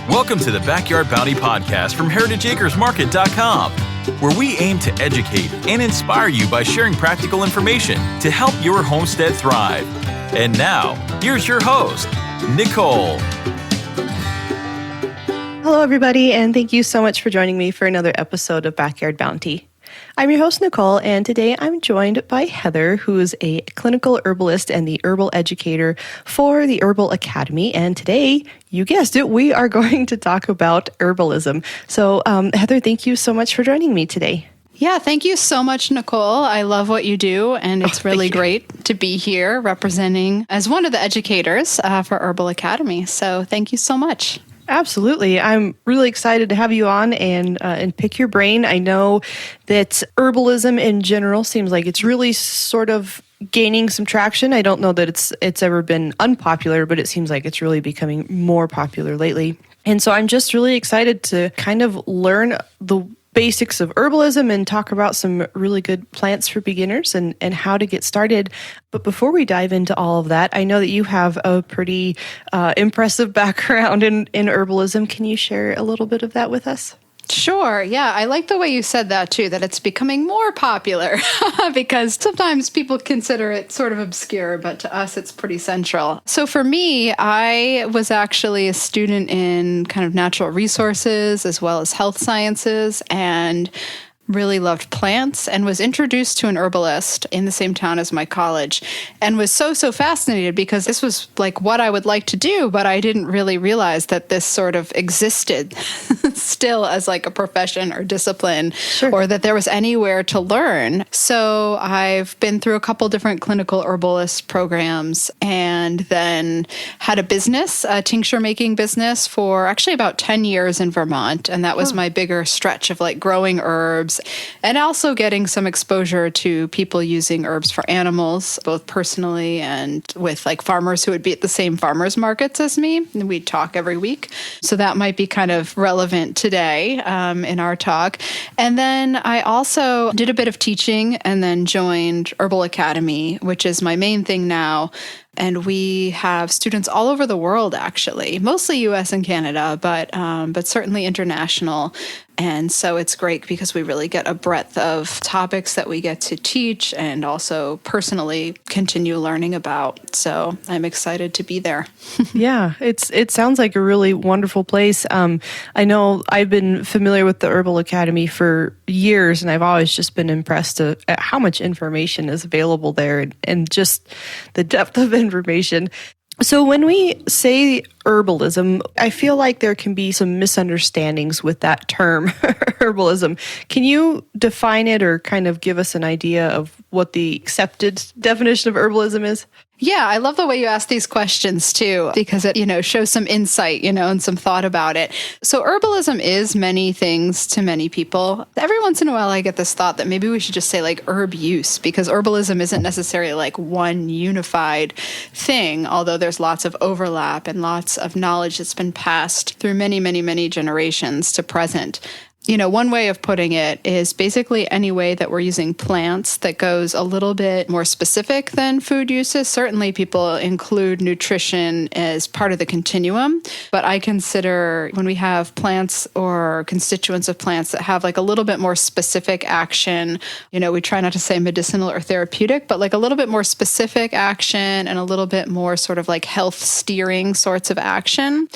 Welcome to the Backyard Bounty Podcast from heritageacresmarket.com, where we aim to educate and inspire you by sharing practical information to help your homestead thrive. And now, here's your host, Nicole. Hello, everybody, and thank you so much for joining me for another episode of Backyard Bounty. I'm your host, Nicole, and today I'm joined by Heather, who is a clinical herbalist and the herbal educator for the Herbal Academy. And today, you guessed it, we are going to talk about herbalism. So, Heather, thank you so much for joining me today. Yeah, thank you so much, Nicole. I love what you do, and it's really great to be here representing as one of the educators for Herbal Academy. So thank you so much. Absolutely. I'm really excited to have you on and pick your brain. I know that herbalism in general seems like it's really sort of gaining some traction. I don't know that it's ever been unpopular, but it seems like it's really becoming more popular lately. And so I'm just really excited to kind of learn the basics of herbalism and talk about some really good plants for beginners and how to get started. But before we dive into all of that, I know that you have a pretty impressive background in herbalism. Can you share a little bit of that with us? Sure. Yeah. I like the way you said that too, that it's becoming more popular because sometimes people consider it sort of obscure, but to us, it's pretty central. So for me, I was actually a student in kind of natural resources as well as health sciences and really loved plants and was introduced to an herbalist in the same town as my college and was so fascinated because this was like what I would like to do, but I didn't really realize that this sort of existed still as like a profession or discipline or that there was anywhere to learn. So I've been through a couple different clinical herbalist programs and then had a business, a tincture making business for actually about 10 years in Vermont. And that was my bigger stretch of like growing herbs and also getting some exposure to people using herbs for animals, both personally and with like farmers who would be at the same farmers markets as me. And we'd talk every week. So that might be kind of relevant today in our talk. And then I also did a bit of teaching and then joined Herbal Academy, which is my main thing now. And we have students all over the world, actually, mostly U.S. and Canada, but certainly international. And so it's great because we really get a breadth of topics that we get to teach and also personally continue learning about. So I'm excited to be there. Yeah, it sounds like a really wonderful place. I know I've been familiar with the Herbal Academy for years, and I've always just been impressed at how much information is available there and just the depth of information. So when we say herbalism, I feel like there can be some misunderstandings with that term, herbalism. Can you define it or kind of give us an idea of what the accepted definition of herbalism is? Yeah, I love the way you ask these questions too, because it, shows some insight, and some thought about it. So herbalism is many things to many people. Every once in a while, I get this thought that maybe we should just say like herb use, because herbalism isn't necessarily like one unified thing, although there's lots of overlap and lots of knowledge that's been passed through many, many, many generations to present. One way of putting it is basically any way that we're using plants that goes a little bit more specific than food uses. Certainly people include nutrition as part of the continuum, but I consider when we have plants or constituents of plants that have like a little bit more specific action, we try not to say medicinal or therapeutic, but like a little bit more specific action and a little bit more sort of like health steering sorts of action.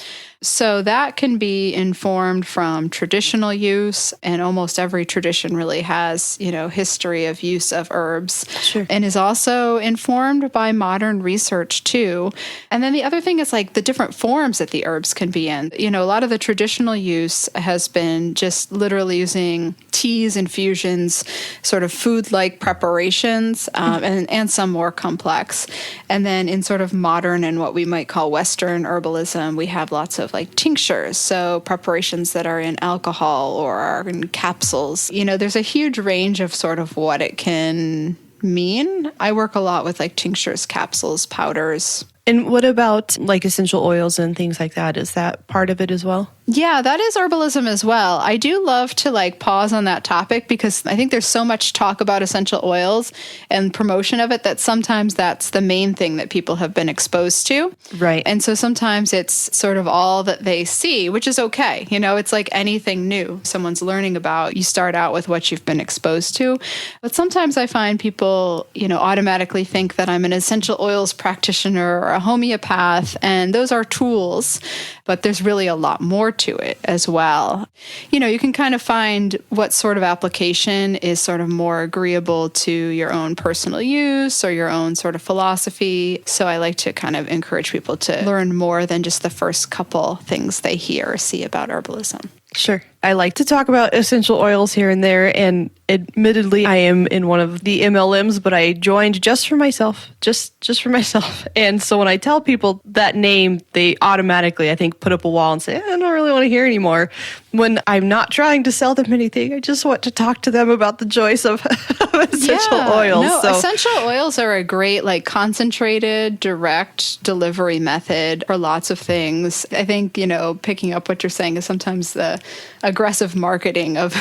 So that can be informed from traditional use, and almost every tradition really has, history of use of herbs, and is also informed by modern research too. And then the other thing is like the different forms that the herbs can be in. A lot of the traditional use has been just literally using teas, infusions, sort of food-like preparations, and some more complex. And then in sort of modern and what we might call Western herbalism, we have lots of like tinctures, so preparations that are in alcohol or are in capsules. There's a huge range of sort of what it can mean. I work a lot with like tinctures, capsules, powders. And what about like essential oils and things like that? Is that part of it as well? Yeah, that is herbalism as well. I do love to like pause on that topic because I think there's so much talk about essential oils and promotion of it that sometimes that's the main thing that people have been exposed to. Right. And so sometimes it's sort of all that they see, which is okay. You know, it's like anything new someone's learning about. You start out with what you've been exposed to. But sometimes I find people, you know, automatically think that I'm an essential oils practitioner or a homeopath, and those are tools, but there's really a lot more to it as well. You know, you can kind of find what sort of application is sort of more agreeable to your own personal use or your own sort of philosophy. So I like to kind of encourage people to learn more than just the first couple things they hear or see about herbalism. Sure. I like to talk about essential oils here and there, and admittedly, I am in one of the MLMs, but I joined just for myself, just for myself. And so when I tell people that name, they automatically, I think, put up a wall and say, I don't really want to hear anymore. When I'm not trying to sell them anything, I just want to talk to them about the joys of essential oils. No, so essential oils are a great, like, concentrated, direct delivery method for lots of things. I think, you know, picking up what you're saying is sometimes the aggressive marketing of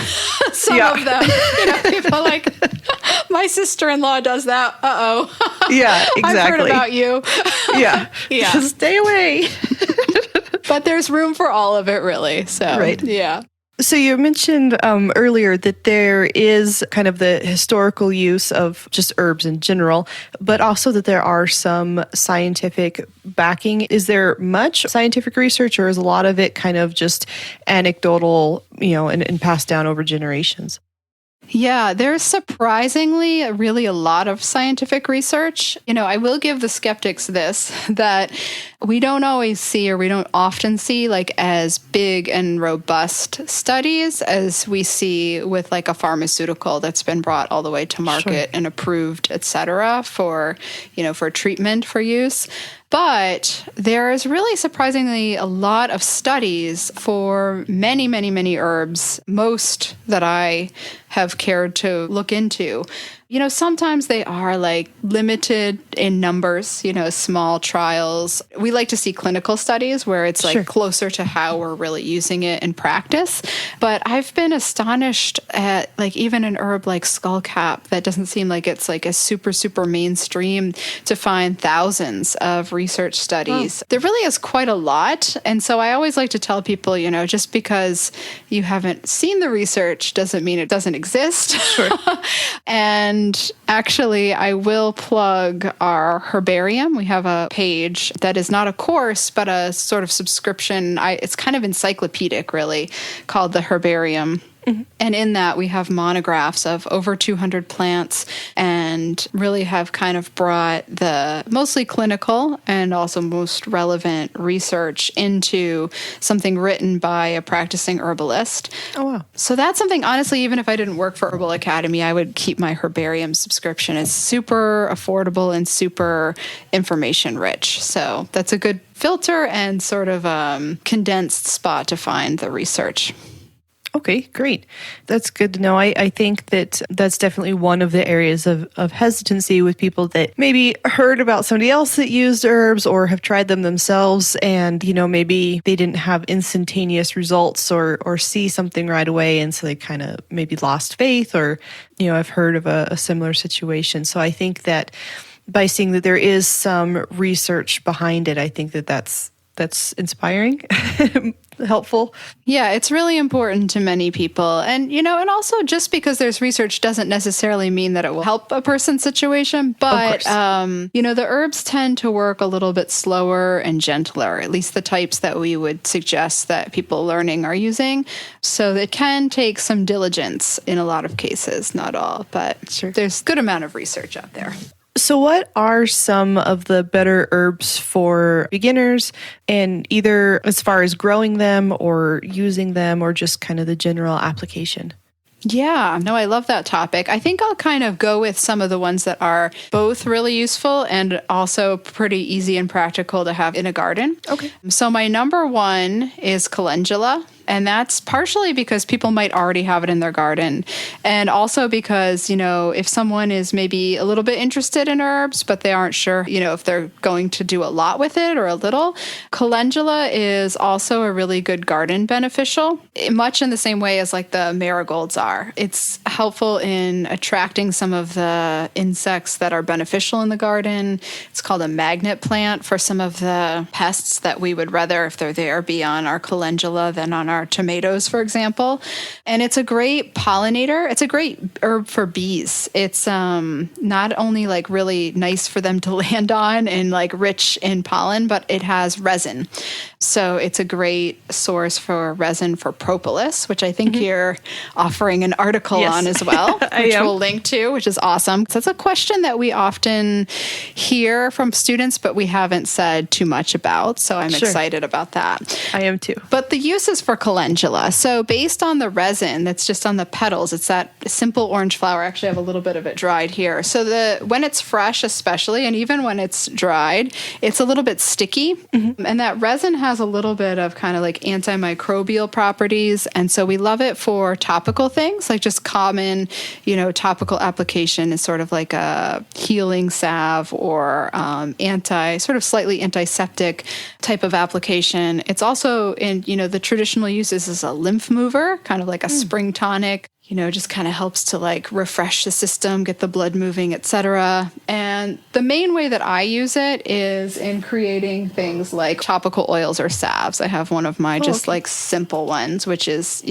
some of them. You know, people are like, my sister-in-law does that. Uh-oh. Yeah, exactly. I've heard about you. Yeah. Yeah. Stay away. But there's room for all of it, really. So, right. Yeah. So you mentioned earlier that there is kind of the historical use of just herbs in general, but also that there are some scientific backing. Is there much scientific research, or is a lot of it kind of just anecdotal, you know, and passed down over generations? Yeah, there's surprisingly really a lot of scientific research. You know, I will give the skeptics this, that we don't always see, or we don't often see, like, as big and robust studies as we see with like a pharmaceutical that's been brought all the way to market and approved, et cetera, for, you know, for treatment for use. But there is really surprisingly a lot of studies for many, many, many herbs, most that I have cared to look into. You know, sometimes they are like limited in numbers, you know, small trials. We like to see clinical studies where it's like closer to how we're really using it in practice. But I've been astonished at, like, even an herb like skullcap that doesn't seem like it's like a super, super mainstream, to find thousands of research studies. There really is quite a lot. And so I always like to tell people, you know, just because you haven't seen the research doesn't mean it doesn't exist. And actually, I will plug our herbarium. We have a page that is not a course, but a sort of subscription. It's kind of encyclopedic, really, called the Herbarium. Mm-hmm. And in that, we have monographs of over 200 plants, and really have kind of brought the mostly clinical and also most relevant research into something written by a practicing herbalist. Oh, wow. So that's something, honestly, even if I didn't work for Herbal Academy, I would keep my herbarium subscription. It's super affordable and super information rich. So that's a good filter and sort of condensed spot to find the research. Okay, great. That's good to know. I think that that's definitely one of the areas of hesitancy with people that maybe heard about somebody else that used herbs or have tried them themselves, and, you know, maybe they didn't have instantaneous results or see something right away, and so they kind of maybe lost faith, or, you know, I've heard of a similar situation. So I think that by seeing that there is some research behind it, I think that that's inspiring, helpful. Yeah, it's really important to many people. And, you know, and also just because there's research doesn't necessarily mean that it will help a person's situation. But, you know, the herbs tend to work a little bit slower and gentler, at least the types that we would suggest that people learning are using. So it can take some diligence in a lot of cases, not all, but there's a good amount of research out there. So what are some of the better herbs for beginners, and either as far as growing them or using them, or just kind of the general application? Yeah, no, I love that topic. I think I'll kind of go with some of the ones that are both really useful and also pretty easy and practical to have in a garden. Okay. So my number one is calendula. And that's partially because people might already have it in their garden. And also because, if someone is maybe a little bit interested in herbs, but they aren't sure, if they're going to do a lot with it or a little, calendula is also a really good garden beneficial, much in the same way as like the marigolds are. It's helpful in attracting some of the insects that are beneficial in the garden. It's called a magnet plant for some of the pests that we would rather, if they're there, be on our calendula than on our tomatoes, for example. And it's a great pollinator. It's a great herb for bees. It's not only like really nice for them to land on and like rich in pollen, but it has resin. So it's a great source for resin for propolis, which I think you're offering an article on as well, which we'll link to, which is awesome. So that's a question that we often hear from students, but we haven't said too much about. So I'm excited about that. I am too. But the uses for calendula. So based on the resin that's just on the petals, it's that simple orange flower. I actually have a little bit of it dried here. So when it's fresh especially, and even when it's dried, it's a little bit sticky. And that resin has a little bit of kind of like antimicrobial properties. And so we love it for topical things, like just common, topical application is sort of like a healing salve or sort of slightly antiseptic type of application. It's also in, the traditional uses as a lymph mover, kind of like a spring tonic. Just kind of helps to like refresh the system, get the blood moving, etc. And the main way that I use it is in creating things like topical oils or salves. I have one of my like simple ones, which is,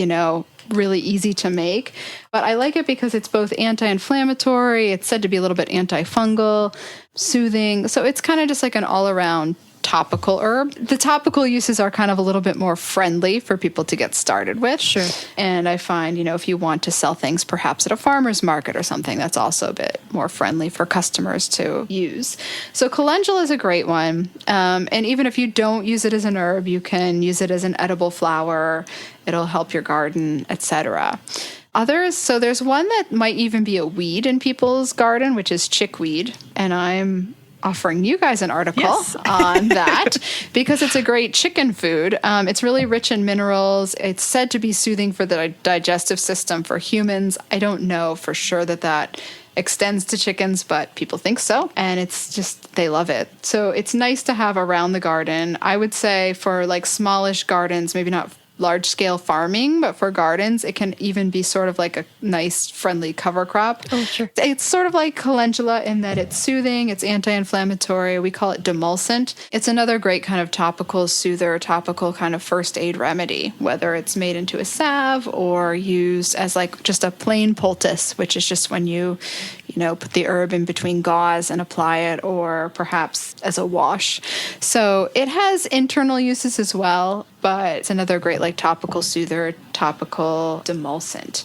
really easy to make. But I like it because it's both anti-inflammatory. It's said to be a little bit antifungal, soothing. So it's kind of just like an all-around topical herb. The topical uses are kind of a little bit more friendly for people to get started with. Sure. And I find, if you want to sell things perhaps at a farmer's market or something, that's also a bit more friendly for customers to use. So calendula is a great one. And even if you don't use it as an herb, you can use it as an edible flower. It'll help your garden, etc. Others, so there's one that might even be a weed in people's garden, which is chickweed. And I'm offering you guys an article on that because it's a great chicken food. It's really rich in minerals. It's said to be soothing for the digestive system for humans. I don't know for sure that extends to chickens, but people think so. And it's just, they love it. So it's nice to have around the garden. I would say for like smallish gardens, maybe not large scale farming, but for gardens, it can even be sort of like a nice, friendly cover crop. Oh, sure. It's sort of like calendula in that it's soothing, it's anti-inflammatory. We call it demulcent. It's another great kind of topical soother, topical kind of first aid remedy, whether it's made into a salve or used as like just a plain poultice, which is just when you put the herb in between gauze and apply it, or perhaps as a wash. So it has internal uses as well, but it's another great like topical soother, topical demulcent.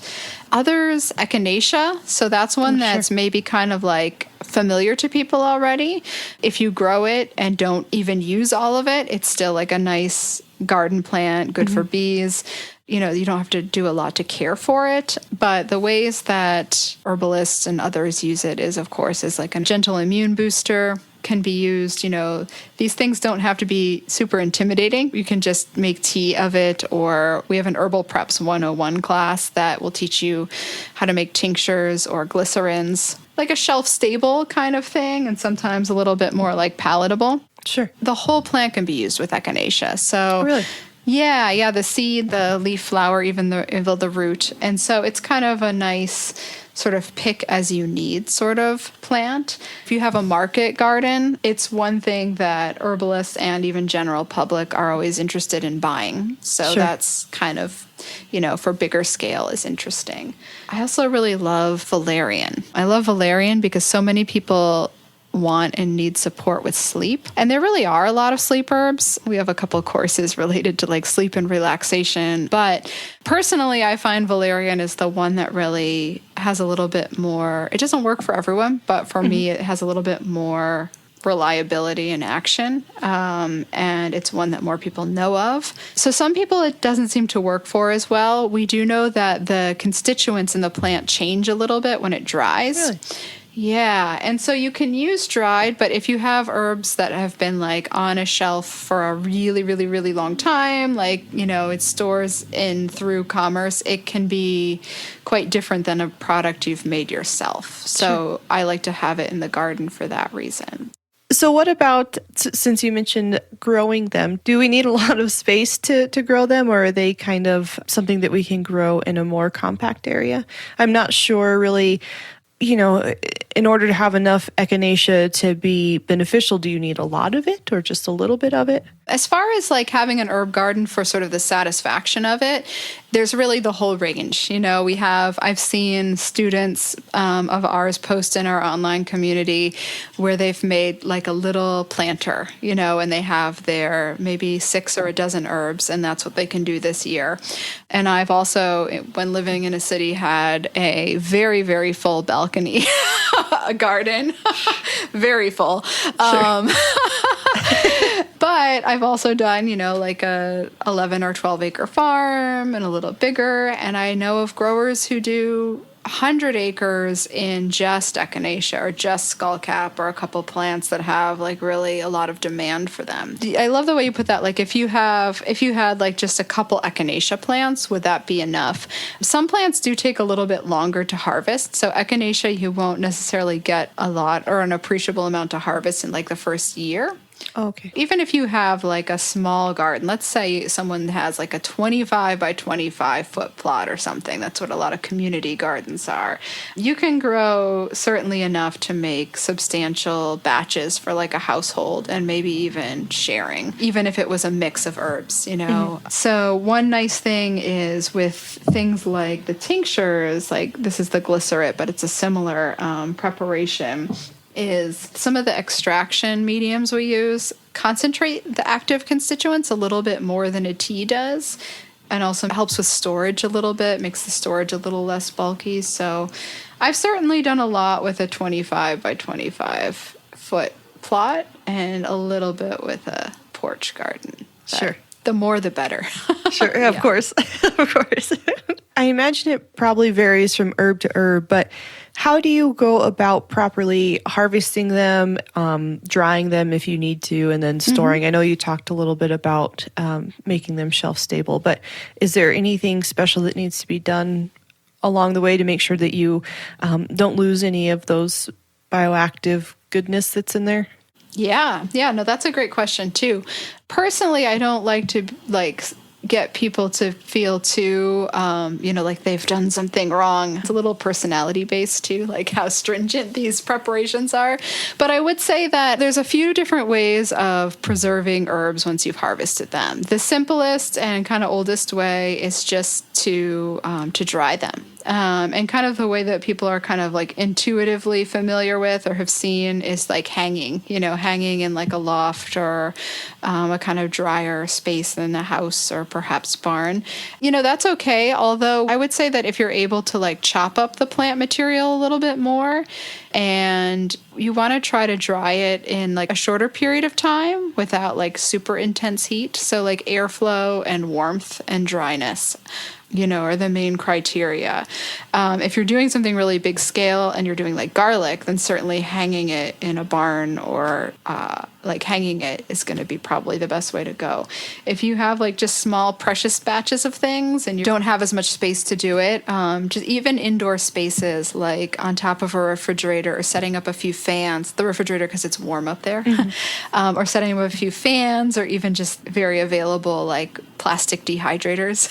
Others, echinacea. So that's one that's maybe kind of like familiar to people already. If you grow it and don't even use all of it, it's still like a nice garden plant, good for bees. You don't have to do a lot to care for it. But the ways that herbalists and others use it is, of course, as like a gentle immune booster. Can be used, these things don't have to be super intimidating. You can just make tea of it, or we have an Herbal Preps 101 class that will teach you how to make tinctures or glycerins, like a shelf-stable kind of thing, and sometimes a little bit more like palatable. Sure. The whole plant can be used with echinacea. So, really? Yeah, the seed, the leaf, flower, even the root. And so it's kind of a nice sort of pick as you need sort of plant. If you have a market garden, it's one thing that herbalists and even general public are always interested in buying. So that's kind of, for bigger scale is interesting. I also really love valerian. I love valerian because so many people want and need support with sleep. And there really are a lot of sleep herbs. We have a couple of courses related to like sleep and relaxation. But personally, I find valerian is the one that really has a little bit more, it doesn't work for everyone, but for me, it has a little bit more reliability and action. And it's one that more people know of. So some people it doesn't seem to work for as well. We do know that the constituents in the plant change a little bit when it dries. Really? Yeah. And so you can use dried, but if you have herbs that have been like on a shelf for a really, really, really long time, like, it stores in through commerce, it can be quite different than a product you've made yourself. So Sure. I like to have it in the garden for that reason. So what about, since you mentioned growing them, do we need a lot of space to grow them, or are they kind of something that we can grow in a more compact area? I'm not sure really, in order to have enough echinacea to be beneficial, do you need a lot of it or just a little bit of it? As far as like having an herb garden for sort of the satisfaction of it, there's really the whole range. I've seen students of ours post in our online community where they've made like a little planter, and they have their maybe 6 or a dozen herbs, and that's what they can do this year. And I've also, when living in a city, had a very, very full balcony, a garden, very full. Sure. But I've also done, like a 11 or 12 acre farm and a little bigger. And I know of growers who do 100 acres in just echinacea or just skullcap or a couple plants that have like really a lot of demand for them. I love the way you put that. Like if you had like just a couple echinacea plants, would that be enough? Some plants do take a little bit longer to harvest. So echinacea, you won't necessarily get a lot or an appreciable amount to harvest in like the first year. Oh, okay. Even if you have like a small garden, let's say someone has like a 25 by 25 foot plot or something. That's what a lot of community gardens are. You can grow certainly enough to make substantial batches for like a household and maybe even sharing, even if it was a mix of herbs, Mm-hmm. So one nice thing is with things like the tinctures, like this is the glycerin, but it's a similar preparation, is some of the extraction mediums we use concentrate the active constituents a little bit more than a tea does, and also helps with storage a little bit, makes the storage a little less bulky. So I've certainly done a lot with a 25 by 25 foot plot and a little bit with a porch garden. Sure. The more the better. Sure, of course. Of course. I imagine it probably varies from herb to herb, but how do you go about properly harvesting them, drying them if you need to, and then storing? Mm-hmm. I know you talked a little bit about making them shelf stable, but is there anything special that needs to be done along the way to make sure that you don't lose any of those bioactive goodness that's in there? Yeah. No, that's a great question too. Personally, I don't like to get people to feel too, like they've done something wrong. It's a little personality based too, like how stringent these preparations are. But I would say that there's a few different ways of preserving herbs once you've harvested them. The simplest and kind of oldest way is just to dry them. And kind of the way that people are kind of like intuitively familiar with or have seen is like hanging in like a loft or a kind of drier space in a house or perhaps barn. That's okay. Although I would say that if you're able to like chop up the plant material a little bit more and you want to try to dry it in like a shorter period of time without like super intense heat. So like airflow and warmth and dryness are the main criteria. If you're doing something really big scale and you're doing like garlic, then certainly hanging it in a barn or like hanging it is going to be probably the best way to go. If you have like just small precious batches of things and you don't have as much space to do it, just even indoor spaces like on top of a refrigerator or setting up a few fans, the refrigerator because it's warm up there, or setting up a few fans or even just very available like plastic dehydrators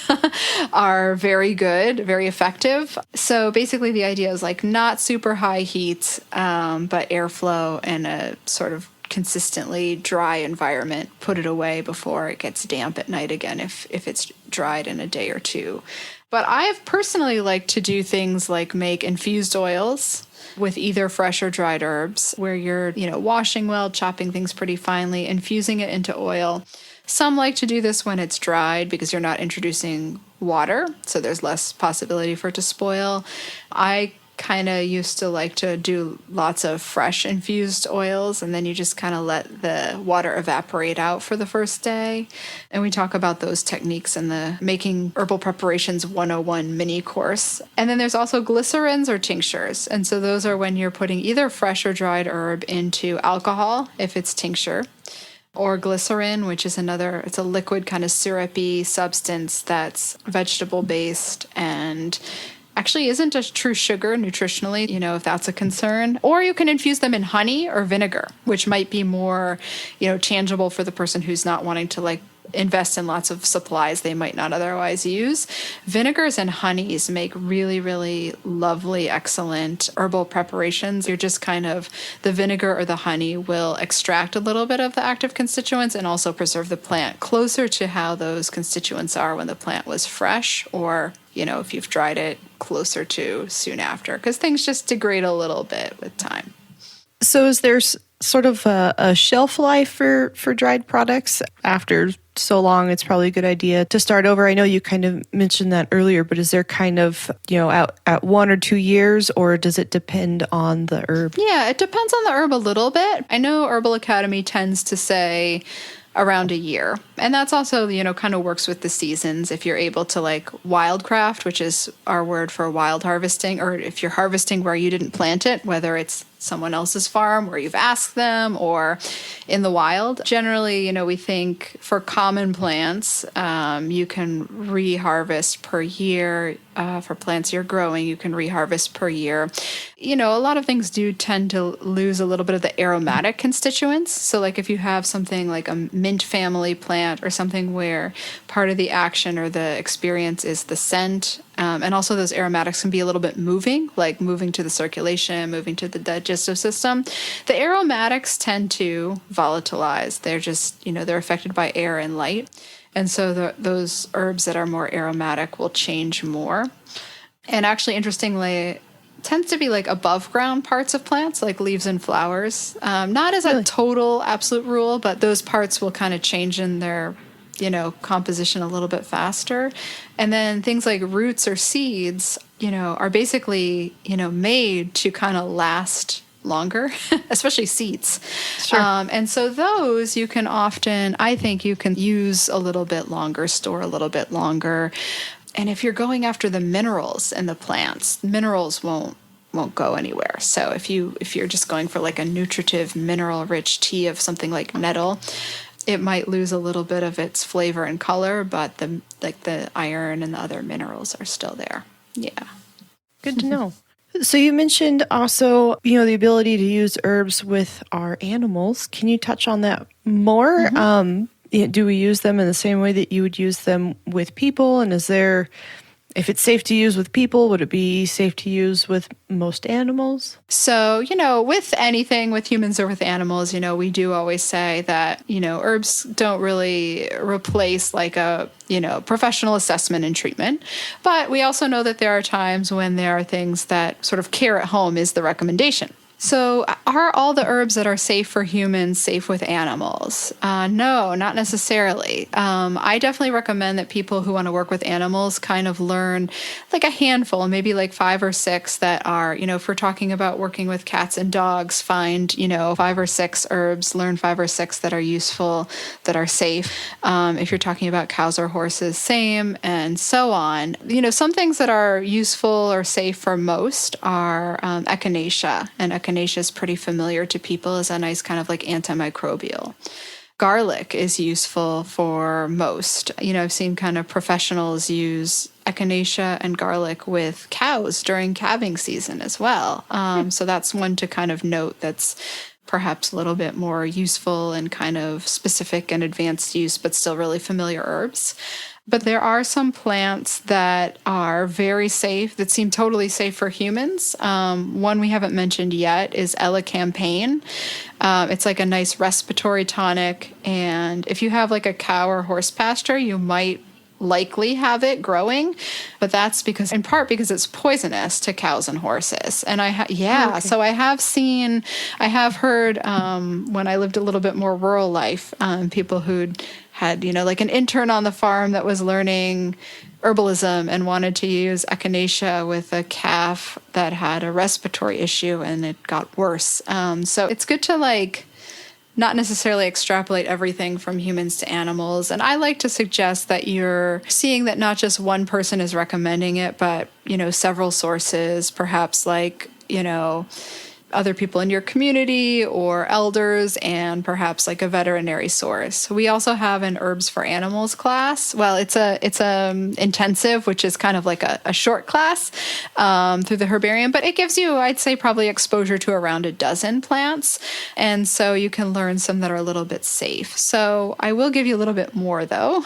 are very good, very effective. So basically the idea is like not super high heat, but airflow and a sort of consistently dry environment. Put it away before it gets damp at night again if it's dried in a day or two. But I've personally liked to do things like make infused oils with either fresh or dried herbs where you're, washing well, chopping things pretty finely, infusing it into oil. Some like to do this when it's dried because you're not introducing water, so there's less possibility for it to spoil. I kind of used to like to do lots of fresh infused oils, and then you just kind of let the water evaporate out for the first day. And we talk about those techniques in the Making Herbal Preparations 101 mini course. And then there's also glycerins or tinctures. And so those are when you're putting either fresh or dried herb into alcohol, if it's tincture, or glycerin, which is it's a liquid kind of syrupy substance that's vegetable based and actually isn't a true sugar nutritionally, if that's a concern. Or you can infuse them in honey or vinegar, which might be more, tangible for the person who's not wanting to like invest in lots of supplies they might not otherwise use. Vinegars and honeys make really, really lovely, excellent herbal preparations. You're just the vinegar or the honey will extract a little bit of the active constituents and also preserve the plant closer to how those constituents are when the plant was fresh, or, if you've dried it, closer to soon after, because things just degrade a little bit with time. So is there sort of a shelf life for dried products? After so long, it's probably a good idea to start over. I know you kind of mentioned that earlier, but is there kind of, at 1 or 2 years, or does it depend on the herb? Yeah, it depends on the herb a little bit. I know Herbal Academy tends to say around a year. And that's also, kind of works with the seasons. If you're able to like wildcraft, which is our word for wild harvesting, or if you're harvesting where you didn't plant it, whether it's someone else's farm where you've asked them or in the wild. Generally, we think for common plants, you can reharvest per year. For plants you're growing, you can reharvest per year. A lot of things do tend to lose a little bit of the aromatic constituents. So like if you have something like a mint family plant or something where part of the action or the experience is the scent, and also those aromatics can be a little bit moving, like moving to the circulation, moving to the digestive system. The aromatics tend to volatilize. They're just, they're affected by air and light. And so those herbs that are more aromatic will change more. And actually, interestingly, tends to be like above ground parts of plants, like leaves and flowers. Not as a total absolute rule, but those parts will kind of change in their composition a little bit faster. And then things like roots or seeds, are basically, made to kind of last longer, especially seeds. Sure. And so those you can often, I think you can use a little bit longer, store a little bit longer. And if you're going after the minerals in the plants, minerals won't go anywhere. So if you're just going for like a nutritive, mineral-rich tea of something like nettle, it might lose a little bit of its flavor and color, but the iron and the other minerals are still there. Yeah. Good to know. So you mentioned also, the ability to use herbs with our animals. Can you touch on that more? Mm-hmm. Do we use them in the same way that you would use them with people? And if it's safe to use with people, would it be safe to use with most animals? So, with anything, with humans or with animals, we do always say that, herbs don't really replace like a, professional assessment and treatment. But we also know that there are times when there are things that sort of care at home is the recommendation. So are all the herbs that are safe for humans safe with animals? No, not necessarily. I definitely recommend that people who want to work with animals kind of learn like a handful, maybe like 5 or 6 that are, if we're talking about working with cats and dogs, find, 5 or 6 herbs, learn 5 or 6 that are useful, that are safe. If you're talking about cows or horses, same, and so on. Some things that are useful or safe for most are echinacea, and echinacea is pretty familiar to people as a nice kind of like antimicrobial. Garlic is useful for most. I've seen kind of professionals use echinacea and garlic with cows during calving season as well. So that's one to kind of note that's perhaps a little bit more useful and kind of specific and advanced use, but still really familiar herbs. But there are some plants that are very safe, that seem totally safe for humans. One we haven't mentioned yet is elecampane. It's like a nice respiratory tonic. And if you have like a cow or horse pasture, you might likely have it growing, but that's in part because it's poisonous to cows and horses. And so I have heard when I lived a little bit more rural life, people who'd had, like an intern on the farm that was learning herbalism and wanted to use echinacea with a calf that had a respiratory issue and it got worse. So it's good to not necessarily extrapolate everything from humans to animals. And I like to suggest that you're seeing that not just one person is recommending it, but, several sources, perhaps other people in your community or elders, and perhaps a veterinary source. We also have an herbs for animals class. Well, it's a intensive, which is kind of like a short class through the herbarium, but it gives you, I'd say, probably exposure to around a dozen plants. And so you can learn some that are a little bit safe. So I will give you a little bit more though.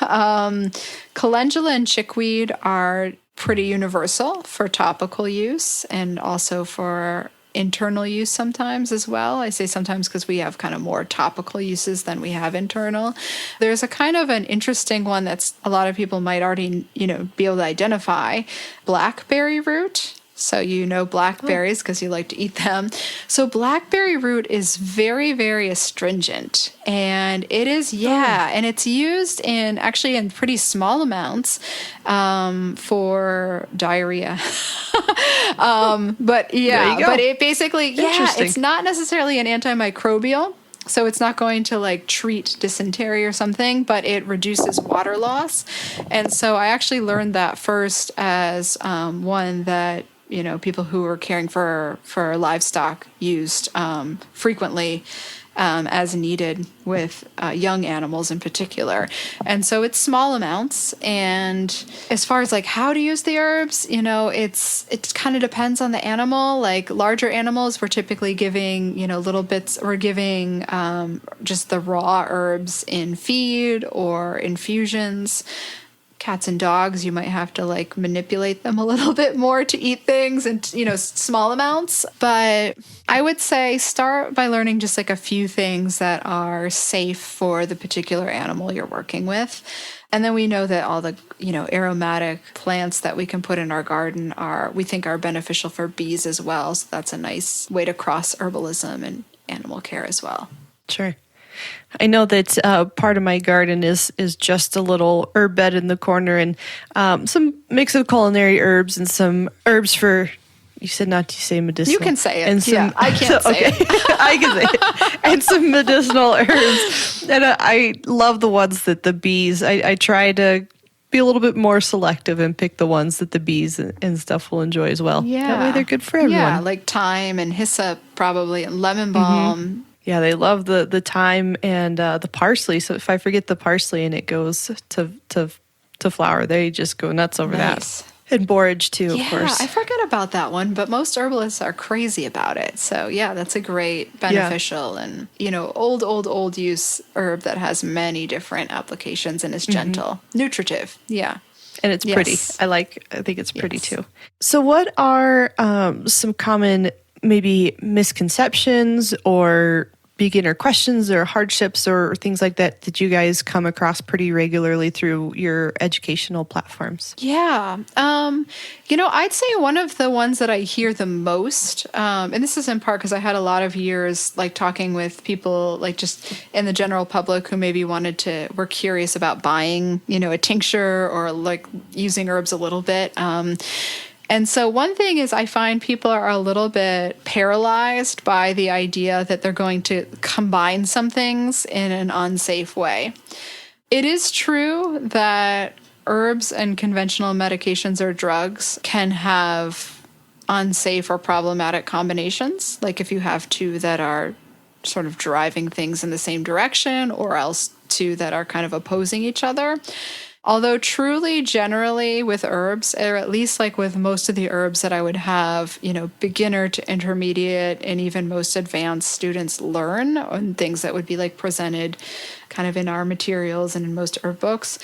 Calendula and chickweed are pretty universal for topical use and also for internal use sometimes as well. I say sometimes because we have kind of more topical uses than we have internal. There's a kind of an interesting one that's a lot of people might already, be able to identify. Blackberry root. So blackberries because you like to eat them. So blackberry root is very, very astringent. And it is, and it's used in pretty small amounts for diarrhea. But it basically, it's not necessarily an antimicrobial. So it's not going to treat dysentery or something, but it reduces water loss. And so I actually learned that first as one that people who were caring for livestock used frequently as needed with young animals in particular. And so it's small amounts. And as far as how to use the herbs, it kind of depends on the animal. Larger animals, we're typically giving, little bits, we're giving just the raw herbs in feed or infusions. Cats and dogs, you might have to manipulate them a little bit more to eat things and, small amounts. But I would say start by learning just a few things that are safe for the particular animal you're working with. And then we know that all the, aromatic plants that we can put in our garden we think are beneficial for bees as well. So that's a nice way to cross herbalism and animal care as well. Sure. I know that part of my garden is just a little herb bed in the corner and some mix of culinary herbs and some herbs for, you said not to say medicinal. You can say it. And some, I can't say it. I can say it. And some medicinal herbs. And I love the ones that the bees, I try to be a little bit more selective and pick the ones that the bees and stuff will enjoy as well. Yeah. That way they're good for everyone. Yeah, like thyme and hyssop probably, and lemon balm. Mm-hmm. Yeah, they love the thyme and the parsley. So if I forget the parsley and it goes to flower, they just go nuts over that. And borage too, of course. Yeah, I forget about that one, but most herbalists are crazy about it. So yeah, that's a great beneficial and old use herb that has many different applications and is gentle, nutritive. Yeah. And it's pretty. I think it's pretty too. So what are some common maybe misconceptions or beginner questions or hardships or things like that you guys come across pretty regularly through your educational platforms? Yeah. I'd say one of the ones that I hear the most, and this is in part because I had a lot of years talking with people just in the general public who maybe were curious about buying, a tincture or using herbs a little bit. And so one thing is I find people are a little bit paralyzed by the idea that they're going to combine some things in an unsafe way. It is true that herbs and conventional medications or drugs can have unsafe or problematic combinations, like if you have two that are sort of driving things in the same direction or else two that are kind of opposing each other. Although truly, generally with herbs, or at least with most of the herbs that I would have, beginner to intermediate and even most advanced students learn on things that would be presented kind of in our materials and in most herb books.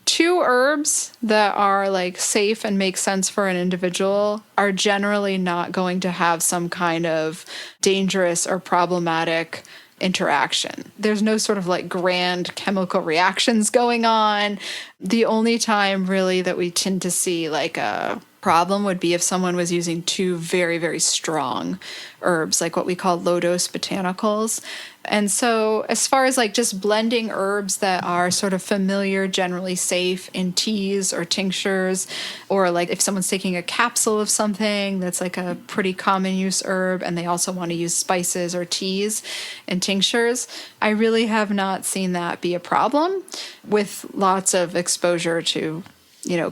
Two herbs that are safe and make sense for an individual are generally not going to have some kind of dangerous or problematic interaction. There's no sort of grand chemical reactions going on. The only time really that we tend to see a problem would be if someone was using two very, very strong herbs, like what we call low-dose botanicals. And so as far as like just blending herbs that are sort of familiar, generally safe in teas or tinctures, or like if someone's taking a capsule of something that's like a pretty common use herb and they also want to use spices or teas and tinctures, I really have not seen that be a problem with lots of exposure to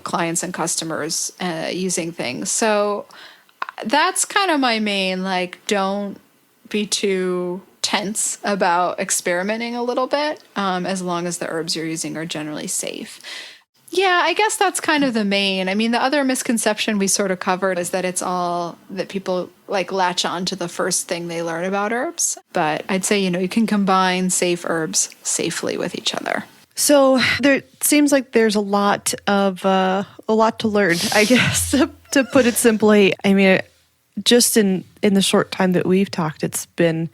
clients and customers using things. So that's kind of my main, like, don't be too tense about experimenting a little bit, as long as the herbs you're using are generally safe. Yeah, I guess that's kind of the main. I mean, the other misconception we sort of covered is that it's all that people like latch on to the first thing they learn about herbs. But I'd say, you can combine safe herbs safely with each other. So there seems like there's a lot to learn, I guess, to put it simply. I mean, just in the short time that we've talked, it's been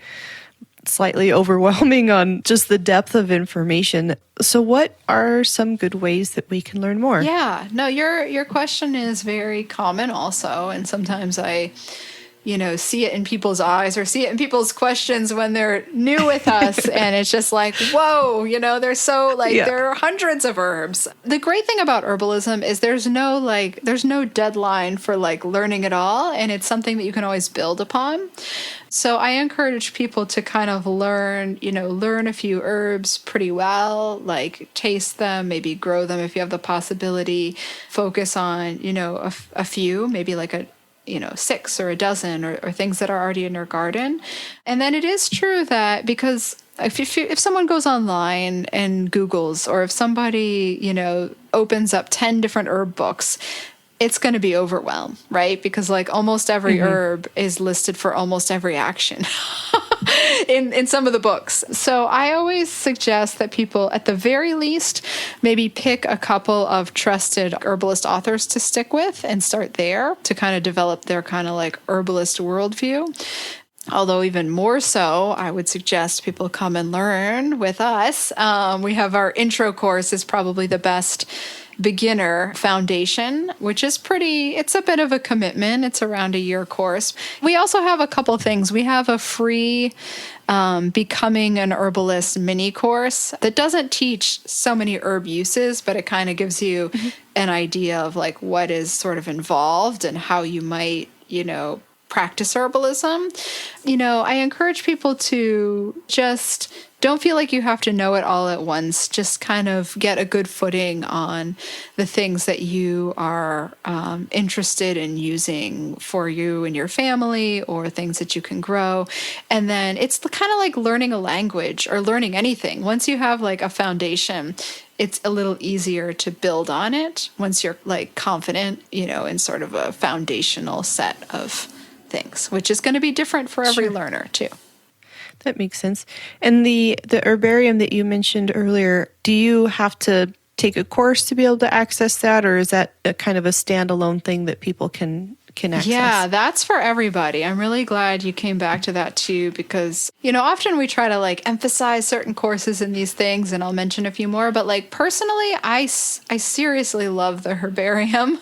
slightly overwhelming on just the depth of information. So what are some good ways that we can learn more? Yeah, no, your question is very common also. And sometimes I see it in people's eyes or see it in people's questions when they're new with us. And it's just like, whoa, they're so there are hundreds of herbs. The great thing about herbalism is there's no deadline for like learning it all. And it's something that you can always build upon. So I encourage people to kind of learn a few herbs pretty well, like taste them, maybe grow them if you have the possibility, focus on, a few, maybe like 6 or a dozen or things that are already in your garden. And then it is true that because if someone goes online and Googles, or if somebody, opens up 10 different herb books, it's going to be overwhelmed, right? Because like almost every herb is listed for almost every action in some of the books. So I always suggest that people, at the very least, maybe pick a couple of trusted herbalist authors to stick with and start there to kind of develop their kind of like herbalist worldview. Although even more so, I would suggest people come and learn with us. We have our intro course is probably the best beginner foundation, which is it's a bit of a commitment. It's around a year course. We also have a couple things. We have a free Becoming an Herbalist mini course that doesn't teach so many herb uses, but it kind of gives you an idea of like what is sort of involved and how you might, practice herbalism. I encourage people to just don't feel like you have to know it all at once. Just kind of get a good footing on the things that you are interested in using for you and your family, or things that you can grow. And then it's kind of like learning a language or learning anything. Once you have like a foundation, it's a little easier to build on it once you're like confident, in sort of a foundational set of things, which is going to be different for every learner too. That makes sense. And the herbarium that you mentioned earlier, do you have to take a course to be able to access that, or is that a kind of a standalone thing that people can access? Yeah, that's for everybody. I'm really glad you came back to that too, because, often we try to like emphasize certain courses in these things, and I'll mention a few more, but like personally, I seriously love the herbarium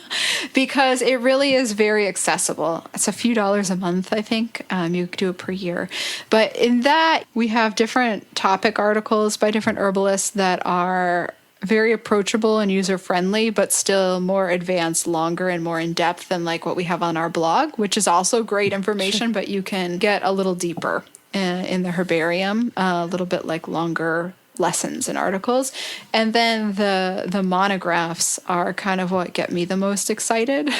because it really is very accessible. It's a few dollars a month, I think. You do it per year. But in that, we have different topic articles by different herbalists that are very approachable and user-friendly, but still more advanced, longer, and more in-depth than like what we have on our blog, which is also great information, but you can get a little deeper in the herbarium, a little bit like longer lessons and articles. And then the monographs are kind of what get me the most excited.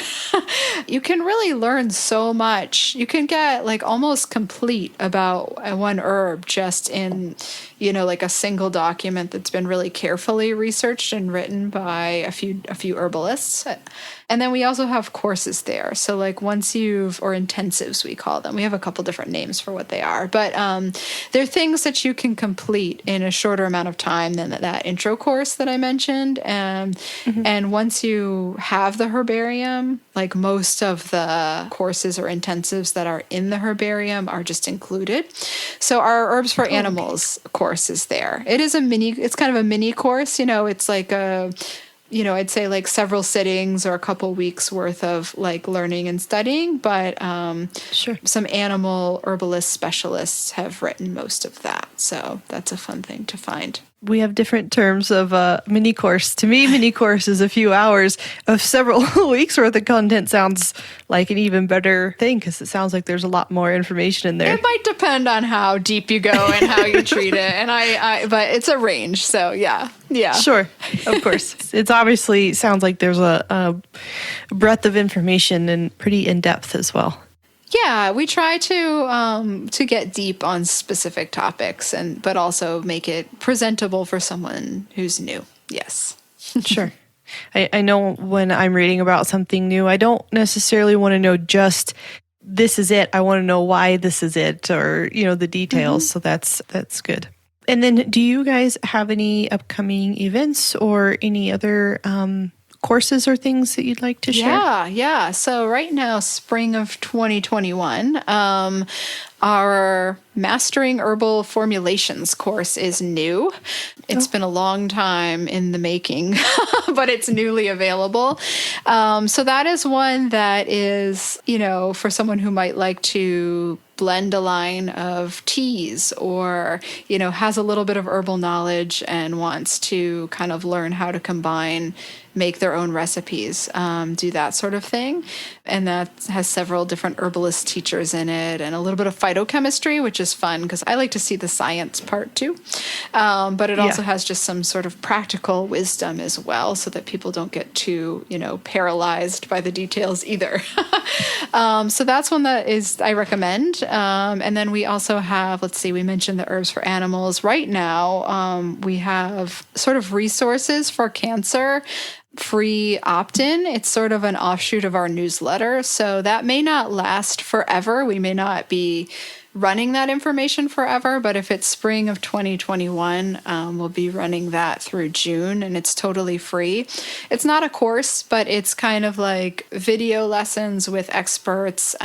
You can really learn so much. You can get like almost complete about one herb just in, you know, like a single document that's been really carefully researched and written by a few herbalists. And then we also have courses there. So like or intensives, we call them. We have a couple different names for what they are. But they're things that you can complete in a shorter amount of time than that intro course that I mentioned. And once you have the herbarium, like most of the courses or intensives that are in the herbarium are just included. So our Herbs for Animals course is there. It's kind of a mini course. You know, it's like a I'd say like several sittings or a couple weeks worth of like learning and studying, but Sure. some animal herbalist specialists have written most of that. So that's a fun thing to find. We have different terms of mini course. To me, mini course is a few hours of several weeks worth of content. Sounds like an even better thing because it sounds like there's a lot more information in there. It might depend on how deep you go and how you treat it. And but it's a range. So yeah. Sure, of course. It's obviously sounds like there's a breadth of information and pretty in depth as well. Yeah, we try to get deep on specific topics, but also make it presentable for someone who's new. Yes. Sure. I know when I'm reading about something new, I don't necessarily want to know just this is it. I want to know why this is it, or the details. Mm-hmm. So that's good. And then, do you guys have any upcoming events or any other courses or things that you'd like to share? Yeah. So right now, spring of 2021, our Mastering Herbal Formulations course is new. It's been a long time in the making, but it's newly available. So that is one that is, for someone who might like to blend a line of teas or, has a little bit of herbal knowledge and wants to kind of learn how to make their own recipes, do that sort of thing. And that has several different herbalist teachers in it and a little bit of phytochemistry, which is fun because I like to see the science part too. But it also has just some sort of practical wisdom as well so that people don't get too, paralyzed by the details either. So that's one that I recommend. And then we also have, we mentioned the herbs for animals. Right now, we have sort of resources for cancer. Free opt-in. It's sort of an offshoot of our newsletter. So that may not last forever. We may not be running that information forever, but if it's spring of 2021, we'll be running that through June, and it's totally free. It's not a course, but it's kind of like video lessons with experts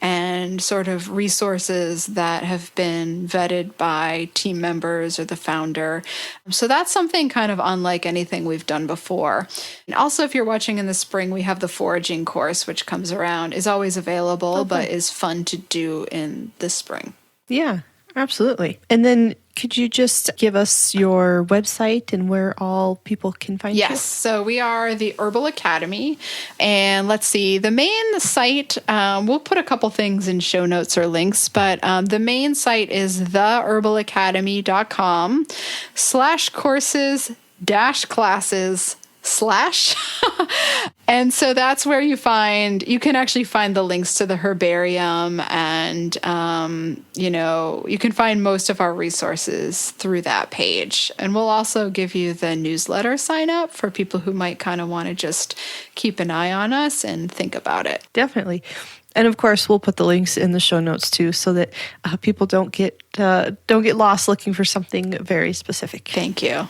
and sort of resources that have been vetted by team members or the founder. So that's something kind of unlike anything we've done before. And also, if you're watching in the spring, we have the foraging course, which comes around, is always available, but is fun to do in the spring. Yeah, absolutely. And then could you just give us your website and where all people can find you? Yes. So we are the Herbal Academy. And let's see, the main site, we'll put a couple things in show notes or links, but the main site is theherbalacademy.com/courses-classes/ and so that's where you can actually find the links to the herbarium and, you can find most of our resources through that page. And we'll also give you the newsletter sign up for people who might kind of want to just keep an eye on us and think about it. Definitely. And of course, we'll put the links in the show notes too, so that people don't get lost looking for something very specific. Thank you.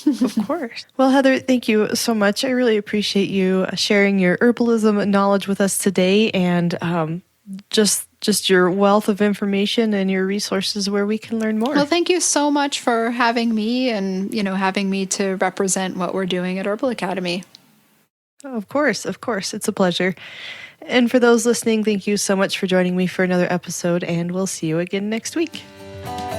Of course. Well, Heather, thank you so much. I really appreciate you sharing your herbalism knowledge with us today, and just your wealth of information and your resources where we can learn more. Well, thank you so much for having me and, having me to represent what we're doing at Herbal Academy. Oh, of course. It's a pleasure. And for those listening, thank you so much for joining me for another episode, and we'll see you again next week.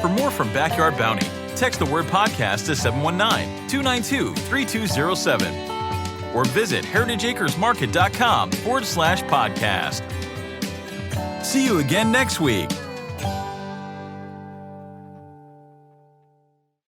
For more from Backyard Bounty, text the word podcast to 719-292-3207 or visit heritageacresmarket.com/podcast. See you again next week.